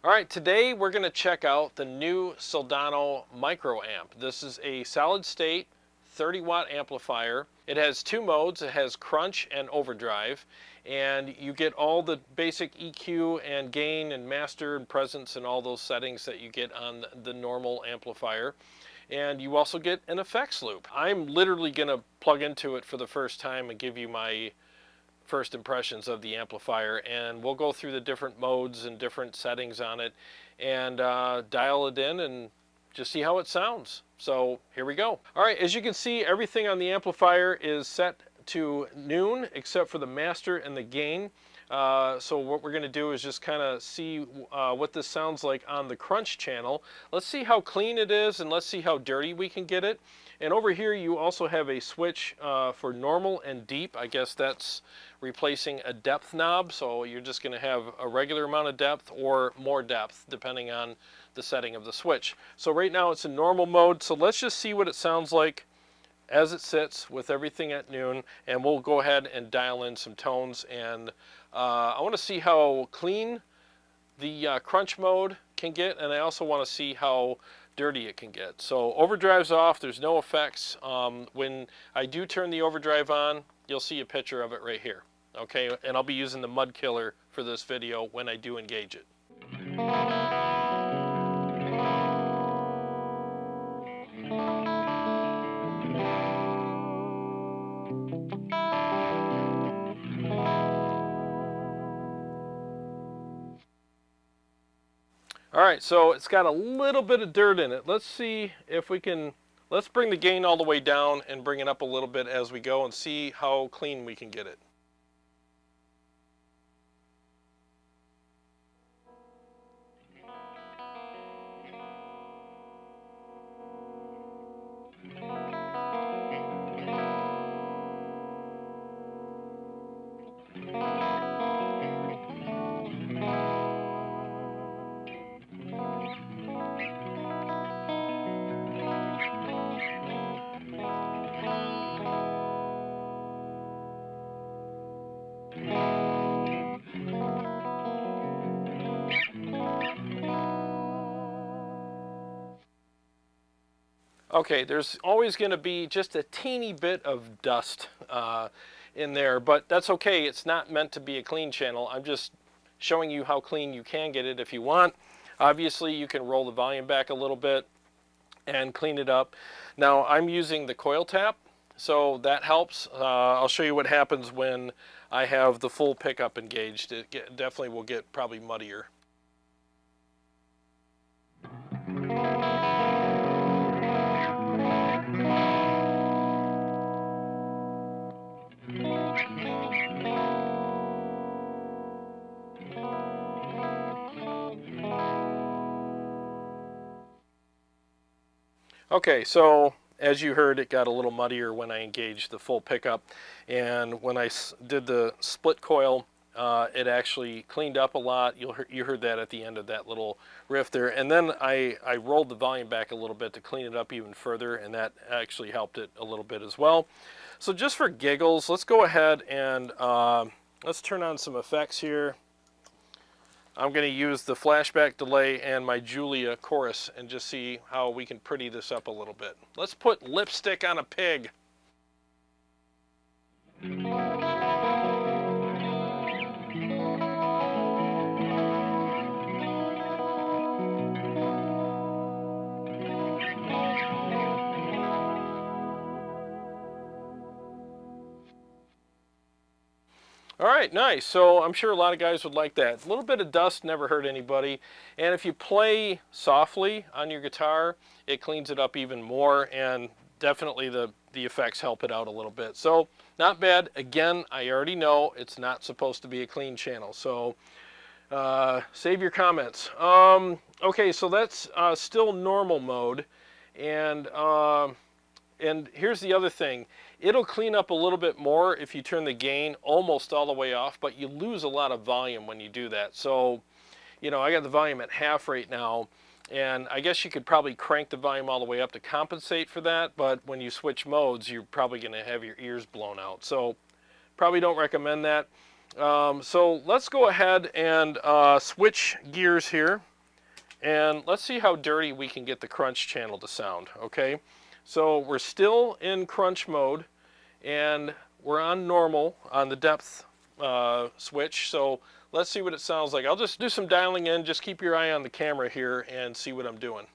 All right, today we're going to check out the new Soldano Micro amp. This is a solid state 30-watt amplifier. It has two modes. It has crunch and overdrive, and you get all the basic EQ and gain and master and presence and all those settings that you get on the normal amplifier. And you also get an effects loop. I'm literally going to plug into it for the first time and give you my first impressions of the amplifier, and we'll go through the different modes and different settings on it and dial it in and just see how it sounds. So here we go. All right, as you can see, everything on the amplifier is set to noon except for the master and the gain. So what we're going to do is just kind of see what this sounds like on the crunch channel. Let's see how clean it is, and let's see how dirty we can get it. And over here you also have a switch for normal and deep. I guess that's replacing a depth knob, so you're just going to have a regular amount of depth or more depth depending on the setting of the switch. So right now it's in normal mode, so let's just see what it sounds like as it sits with everything at noon, and we'll go ahead and dial in some tones. And I want to see how clean the crunch mode can get, and I also want to see how dirty it can get. So overdrive's off, there's no effects. When I do turn the overdrive on, you'll see a picture of it right here. Okay, and I'll be using the mud killer for this video when I do engage it. All right, so it's got a little bit of dirt in it. Let's see if we can, let's bring the gain all the way down and bring it up a little bit as we go and see how clean we can get it. Okay, there's always going to be just a teeny bit of dust in there, but that's okay. It's not meant to be a clean channel. I'm just showing you how clean you can get it if you want. Obviously, you can roll the volume back a little bit and clean it up. Now, I'm using the coil tap, so that helps. I'll show you what happens when I have the full pickup engaged. It definitely will get probably muddier. Okay, so as you heard, it got a little muddier when I engaged the full pickup, and when I did the split coil, it actually cleaned up a lot. You heard that at the end of that little riff there, and then I rolled the volume back a little bit to clean it up even further, and that actually helped it a little bit as well. So just for giggles, let's go ahead and let's turn on some effects here. I'm going to use the flashback delay and my Julia chorus and just see how we can pretty this up a little bit. Let's put lipstick on a pig. All right, nice. So I'm sure a lot of guys would like that. A little bit of dust never hurt anybody. And if you play softly on your guitar, it cleans it up even more, and definitely the effects help it out a little bit. So not bad. Again, I already know it's not supposed to be a clean channel, so save your comments. Okay, so that's still normal mode. And here's the other thing. It'll clean up a little bit more if you turn the gain almost all the way off, but you lose a lot of volume when you do that. So, you know, I got the volume at half right now, and I guess you could probably crank the volume all the way up to compensate for that, but when you switch modes, you're probably going to have your ears blown out. So, probably don't recommend that. So let's go ahead and switch gears here, and let's see how dirty we can get the crunch channel to sound, okay? So we're still in crunch mode, and we're on normal on the depth switch, so let's see what it sounds like. I'll just do some dialing in, just keep your eye on the camera here and see what I'm doing.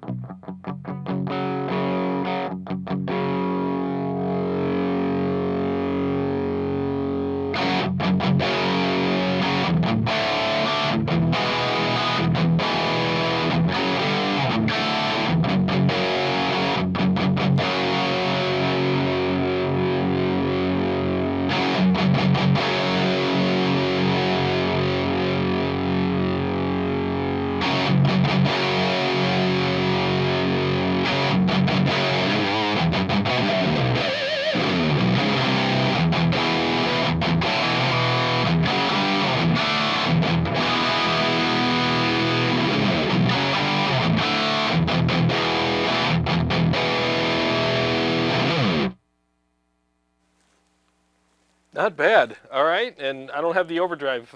Not bad. All right, and I don't have the overdrive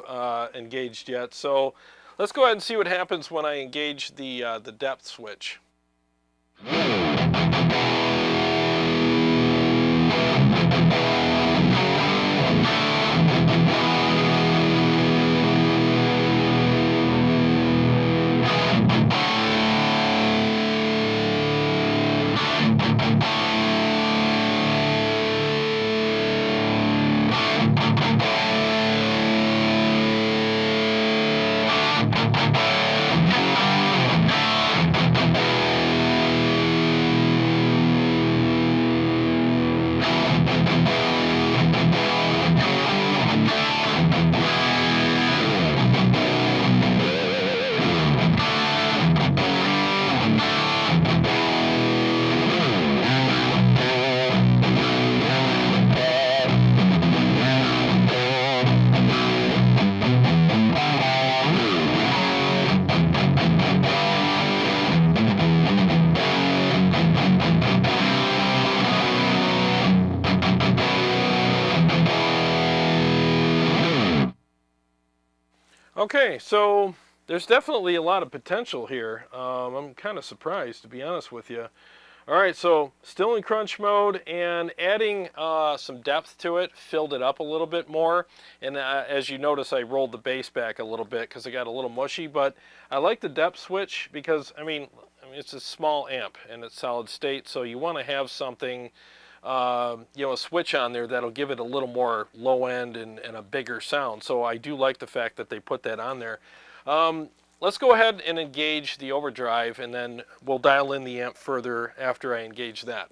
engaged yet, so let's go ahead and see what happens when I engage the depth switch. Okay, so there's definitely a lot of potential here. I'm kind of surprised, to be honest with you. All right, so still in crunch mode, and adding some depth to it filled it up a little bit more. And as you notice, I rolled the bass back a little bit because it got a little mushy. But I like the depth switch because, I mean it's a small amp and it's solid state, so you want to have something, you know, a switch on there that'll give it a little more low end and a bigger sound. So I do like the fact that they put that on there. Let's go ahead and engage the overdrive, and then we'll dial in the amp further after I engage that.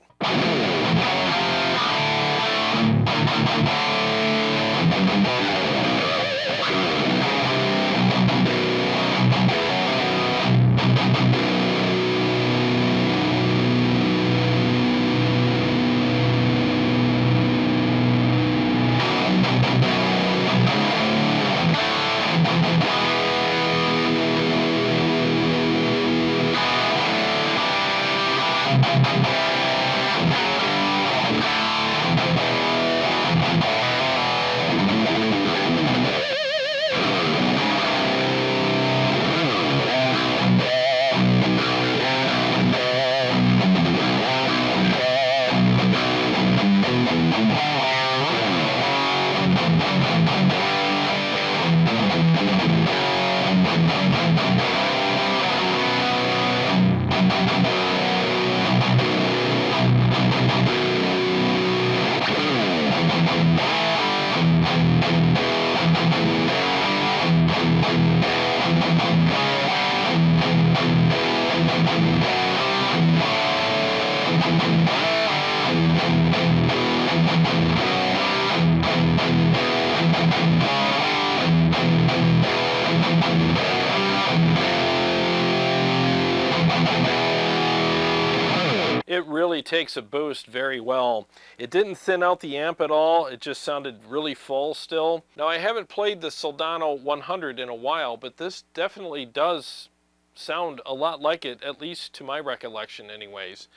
It really takes a boost very well. It didn't thin out the amp at all. It just sounded really full still. Now, I haven't played the Soldano 100 in a while, but this definitely does sound a lot like it, at least to my recollection anyways.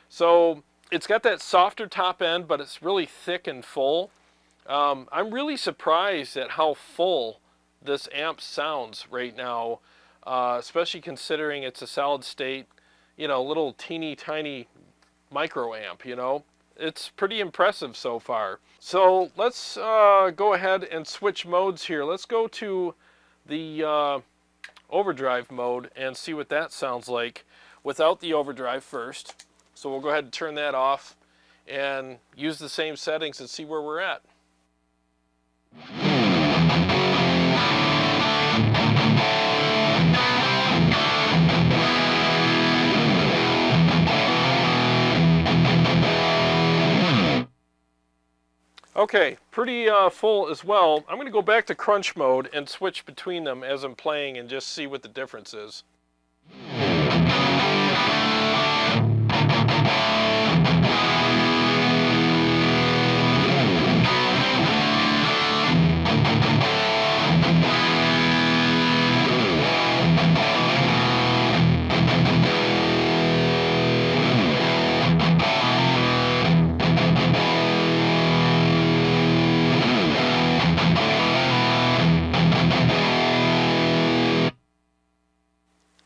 So it's got that softer top end, but it's really thick and full. I'm really surprised at how full this amp sounds right now, especially considering it's a solid state, you know, little teeny tiny micro amp, you know. It's pretty impressive so far. So let's go ahead and switch modes here. Let's go to the overdrive mode and see what that sounds like without the overdrive first. So we'll go ahead and turn that off and use the same settings and see where we're at. Okay, pretty full as well. I'm going to go back to crunch mode and switch between them as I'm playing and just see what the difference is.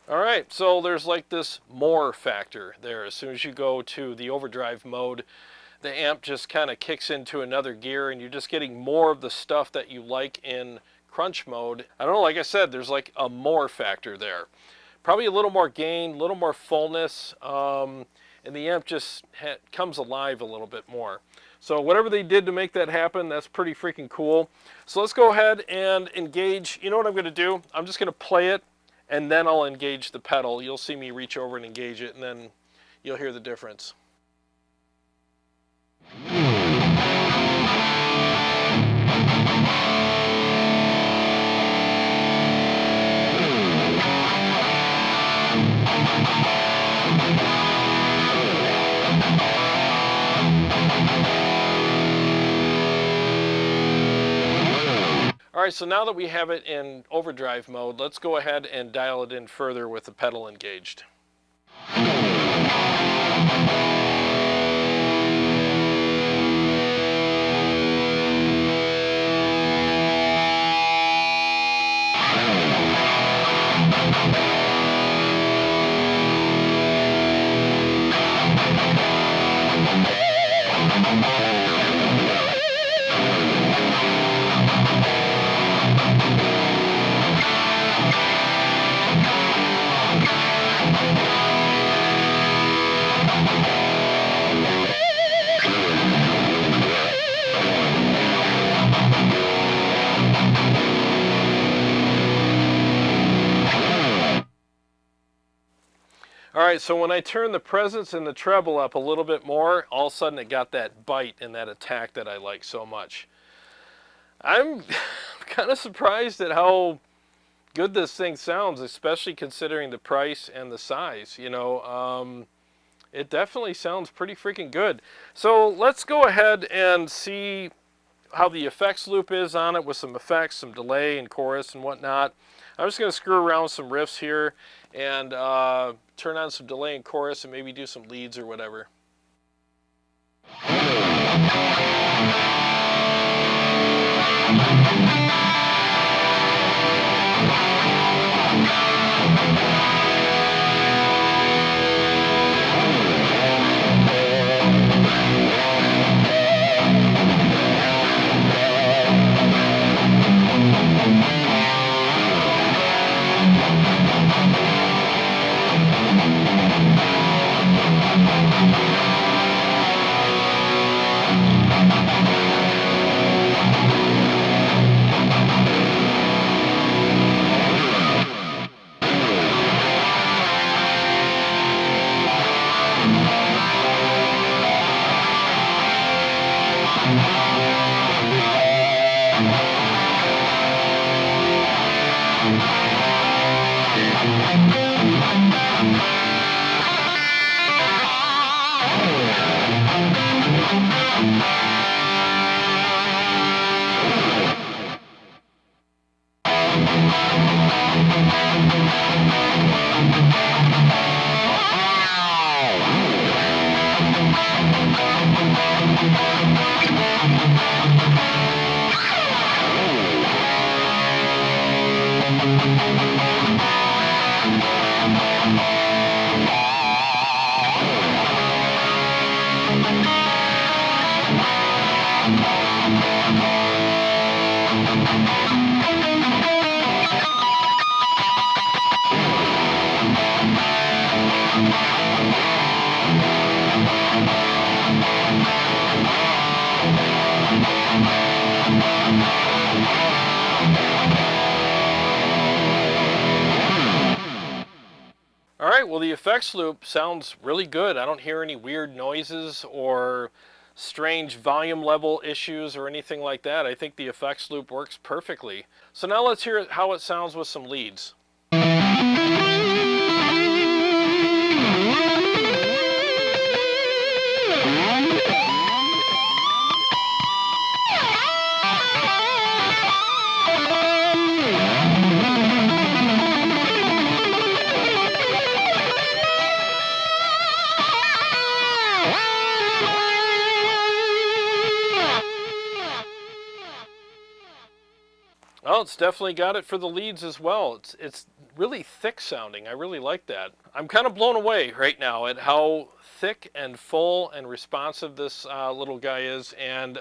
Alright, so there's like this more factor there. As soon as you go to the overdrive mode, the amp just kind of kicks into another gear and you're just getting more of the stuff that you like in crunch mode. I don't know, like I said, there's like a more factor there. Probably a little more gain, a little more fullness, and the amp just comes alive a little bit more. So whatever they did to make that happen, that's pretty freaking cool. So let's go ahead and engage. You know what I'm going to do? I'm just going to play it, and then I'll engage the pedal. You'll see me reach over and engage it, and then you'll hear the difference. Alright, so now that we have it in overdrive mode, let's go ahead and dial it in further with the pedal engaged. Alright, so when I turn the presence and the treble up a little bit more, all of a sudden it got that bite and that attack that I like so much. I'm kind of surprised at how good this thing sounds, especially considering the price and the size. You know, it definitely sounds pretty freaking good. So let's go ahead and see how the effects loop is on it with some effects, some delay and chorus and whatnot. I'm just going to screw around with some riffs here and turn on some delay and chorus and maybe do some leads or whatever. All right, well, the effects loop sounds really good. I don't hear any weird noises or strange volume level issues or anything like that. I think the effects loop works perfectly. So now let's hear how it sounds with some leads. Oh, it's definitely got it for the leads as well. It's really thick sounding. I really like that. I'm kind of blown away right now at how thick and full and responsive this little guy is, and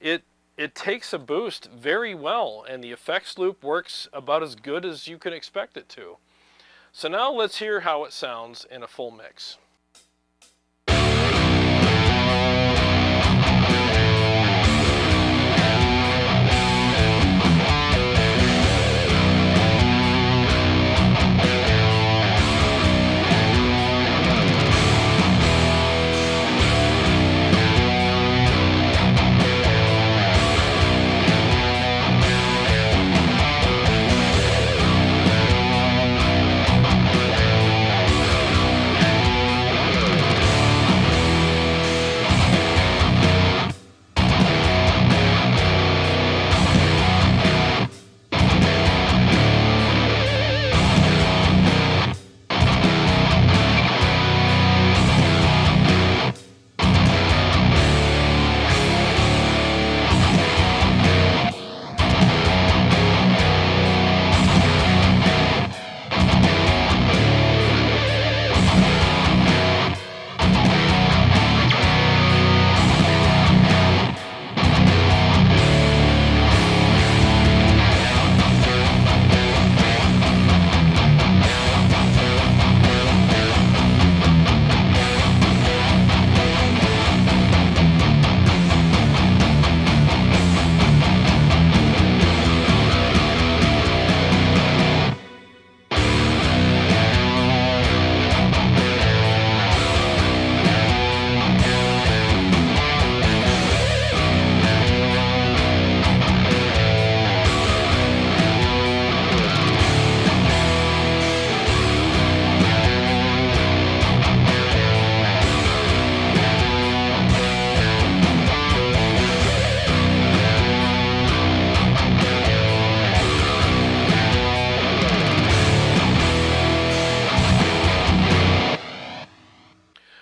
it takes a boost very well, and the effects loop works about as good as you can expect it to. So now let's hear how it sounds in a full mix.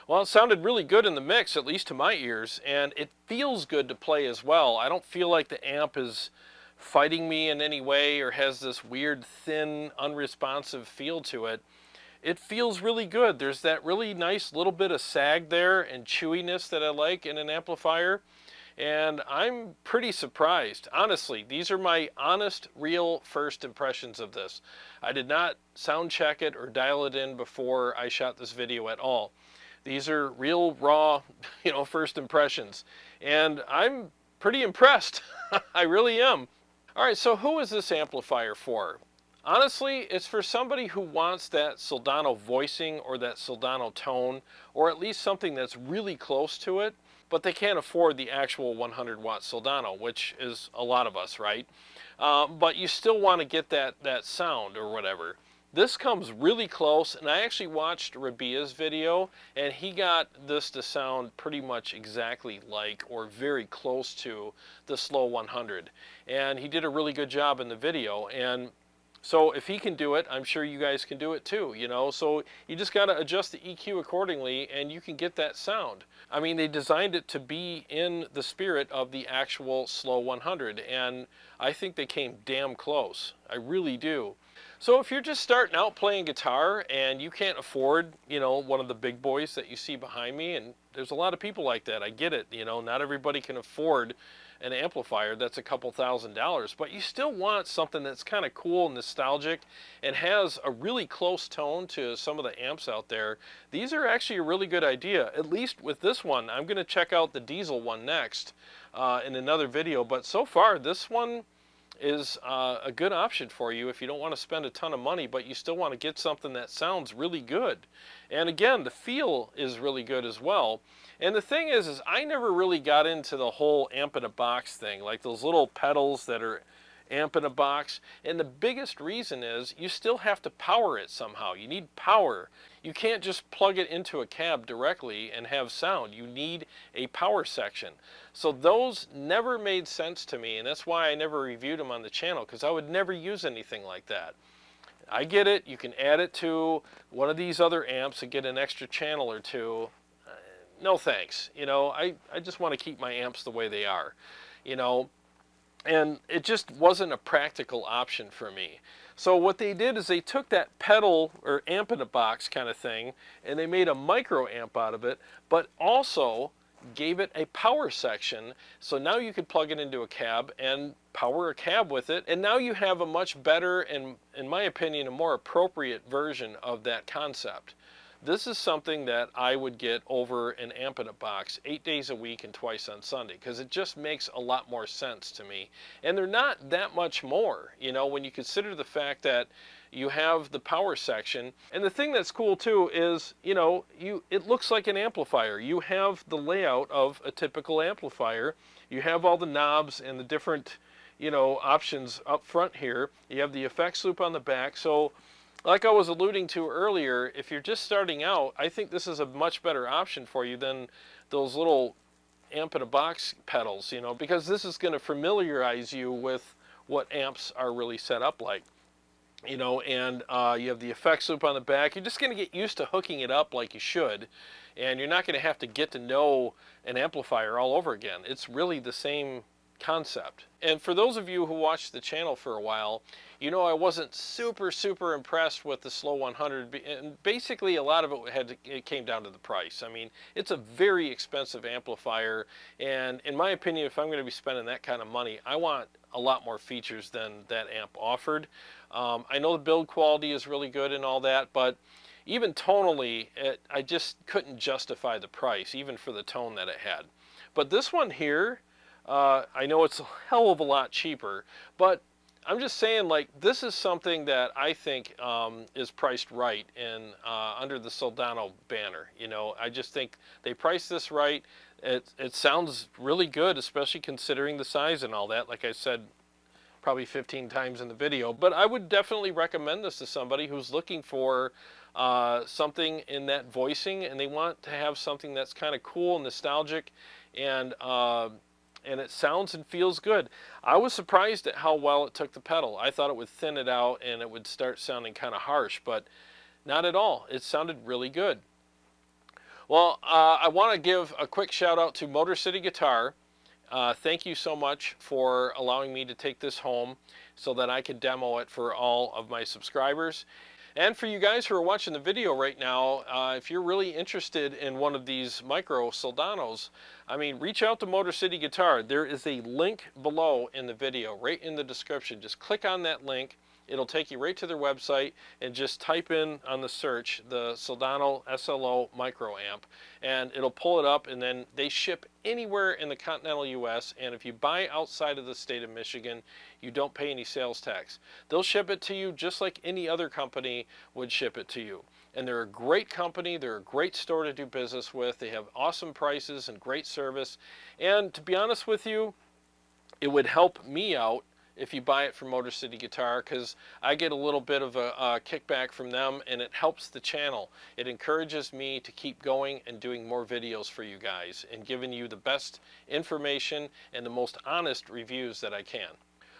Well, it sounded really good in the mix, at least to my ears, and it feels good to play as well. I don't feel like the amp is fighting me in any way or has this weird, thin, unresponsive feel to it. It feels really good. There's that really nice little bit of sag there and chewiness that I like in an amplifier, and I'm pretty surprised. Honestly, these are my honest, real first impressions of this. I did not sound check it or dial it in before I shot this video at all. These are real raw, first impressions, and I'm pretty impressed. I really am. All right, so who is this amplifier for? Honestly, it's for somebody who wants that Soldano voicing or that Soldano tone, or at least something that's really close to it, but they can't afford the actual 100-watt Soldano, which is a lot of us, right? But you still want to get that sound or whatever. This comes really close, and I actually watched Rabia's video, and he got this to sound pretty much exactly like, or very close to, the SLO 100. And he did a really good job in the video, and So if he can do it, I'm sure you guys can do it too, you know. So you just got to adjust the EQ accordingly and you can get that sound. I mean, they designed it to be in the spirit of the actual SLO 100, and I think they came damn close. I really do. So if you're just starting out playing guitar and you can't afford, you know, one of the big boys that you see behind me, and there's a lot of people like that, I get it, you know, not everybody can afford an amplifier that's a couple $1,000s, but you still want something that's kind of cool and nostalgic and has a really close tone to some of the amps out there. These are actually a really good idea, at least with this one. I'm going to check out the diesel one next in another video, but so far this one is a good option for you if you don't want to spend a ton of money, but you still want to get something that sounds really good. And again, the feel is really good as well. And the thing is I never really got into the whole amp in a box thing, like those little pedals that are amp in a box. And the biggest reason is you still have to power it somehow. You need power. You can't just plug it into a cab directly and have sound. You need a power section. So those never made sense to me, and that's why I never reviewed them on the channel, because I would never use anything like that. I get it, you can add it to one of these other amps and get an extra channel or two. No thanks. You know, I just want to keep my amps the way they are, you know. And it just wasn't a practical option for me. So what they did is they took that pedal or amp in a box kind of thing and they made a micro amp out of it, but also gave it a power section. So now you could plug it into a cab and power a cab with it. And now you have a much better and, in my opinion, a more appropriate version of that concept. This is something that I would get over an amp in a box 8 days a week and twice on Sunday, because it just makes a lot more sense to me. And they're not that much more, you know, when you consider the fact that you have the power section. And the thing that's cool too is, you know, it looks like an amplifier. You have the layout of a typical amplifier. You have all the knobs and the different, you know, options up front here. You have the effects loop on the back. So like I was alluding to earlier, if you're just starting out, I think this is a much better option for you than those little amp in a box pedals, you know, because this is going to familiarize you with what amps are really set up like, you know. And you have the effects loop on the back. You're just going to get used to hooking it up like you should, and you're not going to have to get to know an amplifier all over again. It's really the same concept. And for those of you who watched the channel for a while, you know I wasn't super impressed with the SLO 100, and basically a lot of it came down to the price. I mean, it's a very expensive amplifier, and in my opinion, if I'm going to be spending that kind of money, I want a lot more features than that amp offered. I know the build quality is really good and all that, but even tonally, I just couldn't justify the price, even for the tone that it had. But this one here, I know it's a hell of a lot cheaper, but I'm just saying, like, this is something that I think is priced right in under the Soldano banner. You know, I just think they priced this right. It sounds really good, especially considering the size and all that. Like I said, probably 15 times in the video. But I would definitely recommend this to somebody who's looking for something in that voicing, and they want to have something that's kind of cool and nostalgic, and it sounds and feels good. I was surprised at how well it took the pedal. I thought it would thin it out and it would start sounding kind of harsh, but not at all. It sounded really good. Well, I want to give a quick shout out to Motor City Guitar. Thank you so much for allowing me to take this home so that I could demo it for all of my subscribers. And for you guys who are watching the video right now, if you're really interested in one of these micro Soldanos, I mean, reach out to Motor City Guitar. There is a link below in the video, right in the description. Just click on that link. It'll take you right to their website, and just type in on the search the Soldano SLO Micro Amp, and it'll pull it up, and then they ship anywhere in the continental US, and if you buy outside of the state of Michigan, you don't pay any sales tax. They'll ship it to you just like any other company would ship it to you. And they're a great company, they're a great store to do business with, they have awesome prices and great service, and to be honest with you, it would help me out if you buy it from Motor City Guitar, because I get a little bit of a kickback from them, and it helps the channel. It encourages me to keep going and doing more videos for you guys and giving you the best information and the most honest reviews that I can.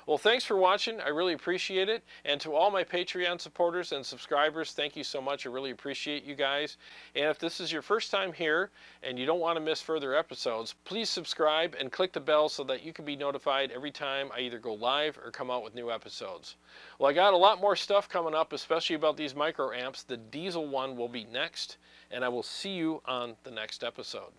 Well, thanks for watching. I really appreciate it. And to all my Patreon supporters and subscribers, thank you so much. I really appreciate you guys. And if this is your first time here and you don't want to miss further episodes, please subscribe and click the bell so that you can be notified every time I either go live or come out with new episodes. Well, I got a lot more stuff coming up, especially about these micro amps. The diesel one will be next, and I will see you on the next episode.